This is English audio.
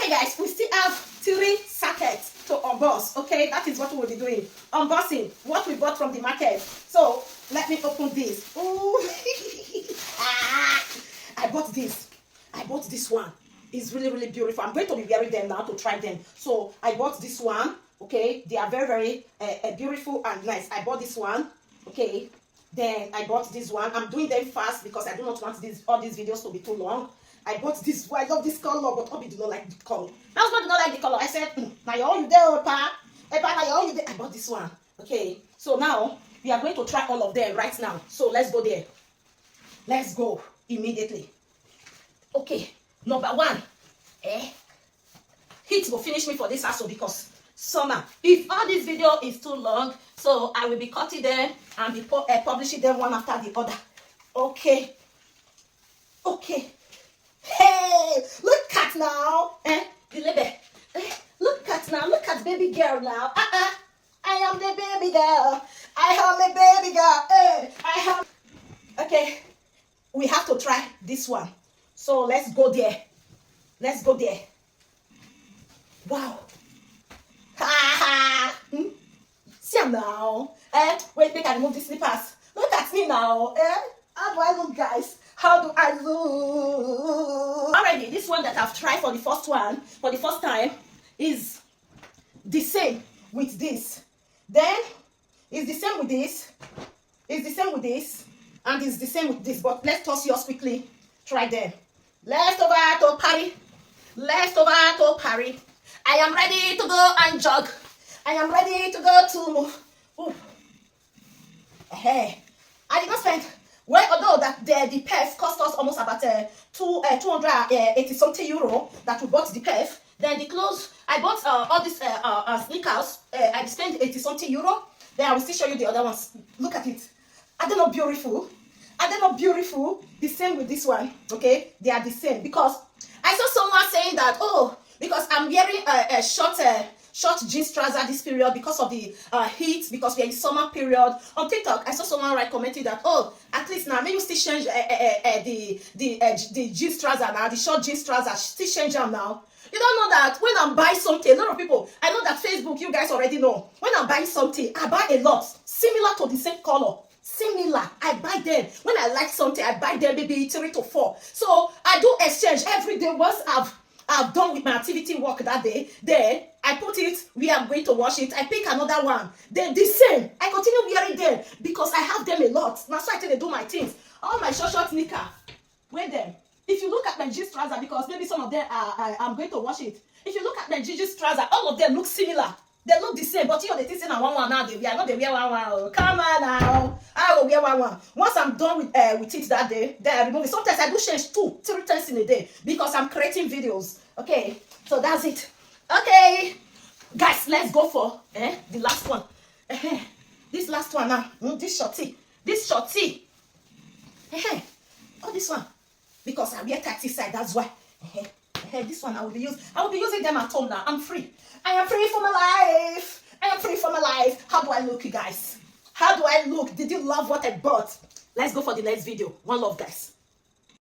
Okay, guys, we still have 3 sockets to unbox. Okay, that is what we will be doing. Unboxing what we bought from the market. So let me open this. Ooh. I bought this. I bought this one. It's really, really beautiful. I'm going to be wearing them now to try them. So I bought this one. Okay, they are very, very beautiful and nice. I bought this one. Okay, then I bought this one. I'm doing them fast because I do not want all these videos to be too long. I bought this one. I love this color, but Obi do not like the color. My husband do not like the color. I said, now you all you there, pa. Now you all you there. I bought this one. Okay, so now we are going to try all of them right now. So let's go there. Let's go immediately. Okay, number 1. Heat will finish me for this also because summer. If all this video is too long, so I will be cutting them and be publishing them one after the other. Okay. Okay. Hey, look at now. The lady. Look at now. Look at baby girl now. I am the baby girl. I am the baby girl. I am. Okay. We have to try this one. So let's go there. Let's go there. Wow. See now. Wait, make I remove the slippers. Look at me now. How do I look, guys? How do I look? Already, this one that I've tried for the first time, is the same with this. Then, it's the same with this. It's the same with this. And it's the same with this. But let's toss yours quickly. Try them. Left over to Paris. Left over to Paris. I am ready to go and jog. I am ready to go to... Hey, I did not spend... Well, although that the perf cost us almost about 280 something euro that we bought the perf. Then the clothes, I bought all these sneakers. I spent 80 something euro. Then I will still show you the other ones. Look at it. Are they not beautiful? Are they not beautiful? The same with this one. Okay, they are the same because I saw someone saying that, oh, because I'm wearing a short jeans trouser this period because of the heat, because we're in summer period. On TikTok, I saw someone commenting that, oh, at least now maybe you still change the jeans trouser now, the short jeans trouser, still change them now. You don't know that when I'm buying something, a lot of people, I know that Facebook, you guys already know, when I'm buying something, I buy a lot, similar to the same color. Similar, I buy them. When I like something, I buy them maybe 3 to 4. So I do exchange every day. Once I've done with my activity work that day, then I put it where I'm going to wash it. I pick another one. They're the same. I continue wearing them because I have them a lot. That's why I tell they do my things. All my short sneaker, wear them. If you look at my jeans trouser, because maybe some of them I'm going to wash it. If you look at my jeans trouser, all of them look similar. They look the same, but you know, they think one now, they wear, not they wear one. Come on now. I will wear one. Once I'm done with it that day, then I remove it. Sometimes I do change 2, 3 times in a day because I'm creating videos. Okay, so that's it. Okay, guys, let's go for the last one. This last one now. This shorty. Oh, this one. Because I wear taxi side, that's why. This one I will be using them at home now. I'm free. I am free for my life. I am free for my life. How do I look, you guys? How do I look? Did you love what I bought? Let's go for the next video. One love, guys.